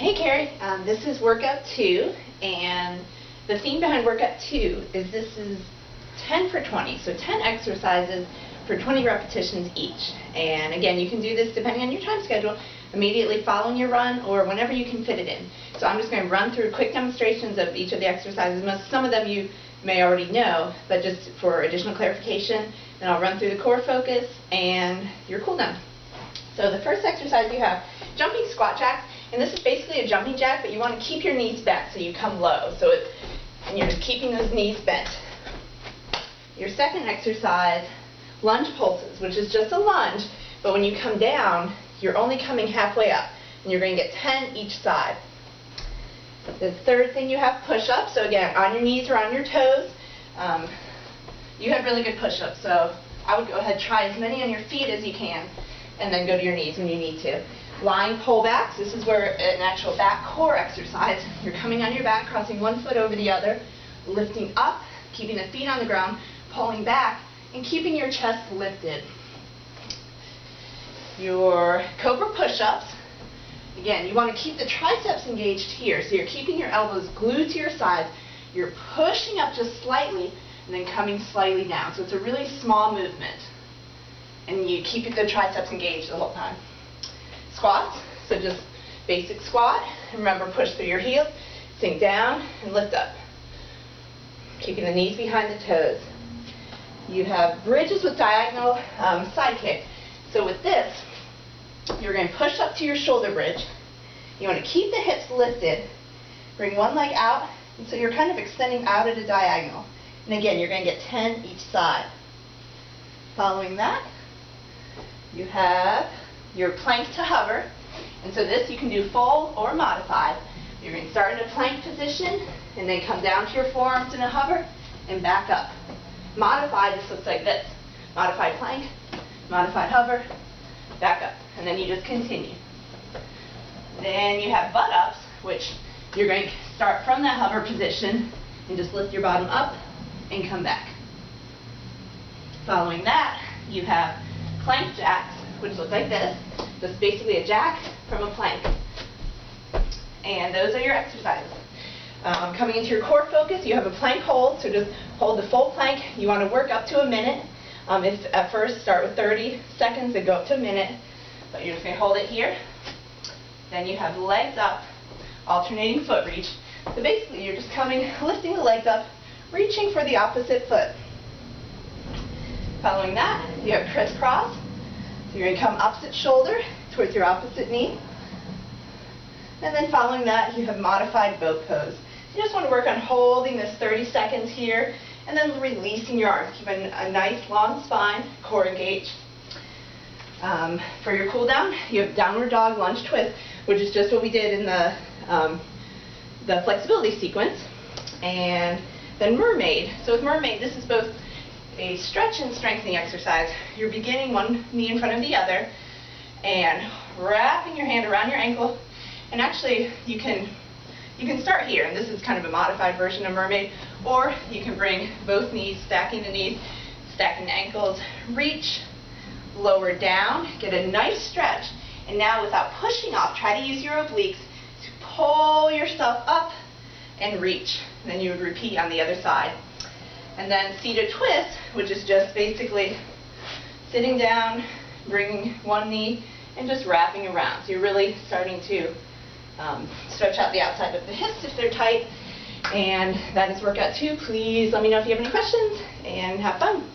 Hey Carrie, this is workout 2, and the theme behind workout 2 is this is 10 for 20, so 10 exercises for 20 repetitions each. And again, you can do this depending on your time schedule, immediately following your run or whenever you can fit it in. So I'm just going to run through quick demonstrations of each of the exercises. Some of them you may already know, but just for additional clarification, then I'll run through the core focus and your cool down. So the first exercise you have jumping squat jacks, and this is basically a jumping jack, but you want to keep your knees bent so you come low. And you're just keeping those knees bent. Your second exercise, lunge pulses, which is just a lunge, but when you come down, you're only coming halfway up, and you're going to get 10 each side. The third thing you have push-ups, so again, on your knees or on your toes. You had really good push-ups, so I would go ahead and try as many on your feet as you can, and then go to your knees when you need to. Lying pullbacks, this is where an actual back core exercise. You're coming on your back, crossing one foot over the other, lifting up, keeping the feet on the ground, pulling back, and keeping your chest lifted. Your cobra push-ups, again, you want to keep the triceps engaged here, so you're keeping your elbows glued to your sides, you're pushing up just slightly, and then coming slightly down. So it's a really small movement, and you keep the triceps engaged the whole time. Squats, so just basic squat. Remember, push through your heels, sink down, and lift up. Keeping the knees behind the toes. You have bridges with diagonal side kick. So with this, you're going to push up to your shoulder bridge. You want to keep the hips lifted, bring one leg out, and so you're kind of extending out at a diagonal. And again, you're going to get 10 each side. Following that, you have your plank to hover, and so this you can do full or modified. You're going to start in a plank position and then come down to your forearms in a hover and back up. Modified, this looks like this. Modified plank, modified hover, back up, and then you just continue. Then you have butt ups, which you're going to start from that hover position and just lift your bottom up and come back. Following that, you have plank jacks, which look like this. Just basically a jack from a plank. And those are your exercises. Coming into your core focus, you have a plank hold, so just hold the full plank. You want to work up to a minute. If at first start with 30 seconds and go up to a minute, but you're just going to hold it here. Then you have legs up, alternating foot reach. So basically you're just lifting the legs up, reaching for the opposite foot. Following that, you have crisscross. So you're going to come opposite shoulder towards your opposite knee. And then following that, you have modified boat pose. You just want to work on holding this 30 seconds here, and then releasing your arms. Keeping a nice long spine, core engaged. For your cool down, you have downward dog lunge twist, which is just what we did in the flexibility sequence. And then mermaid. So with mermaid, this is both a stretch and strengthening exercise. You're beginning one knee in front of the other and wrapping your hand around your ankle. And actually, you can start here, and this is kind of a modified version of mermaid, or you can bring both knees, stacking the knees, stacking the ankles, reach, lower down, get a nice stretch, and now without pushing off, try to use your obliques to pull yourself up and reach. And then you would repeat on the other side. And then seated twist, which is just basically sitting down, bringing one knee, and just wrapping around. So you're really starting to stretch out the outside of the hips if they're tight. And that is workout 2. Please let me know if you have any questions, and have fun.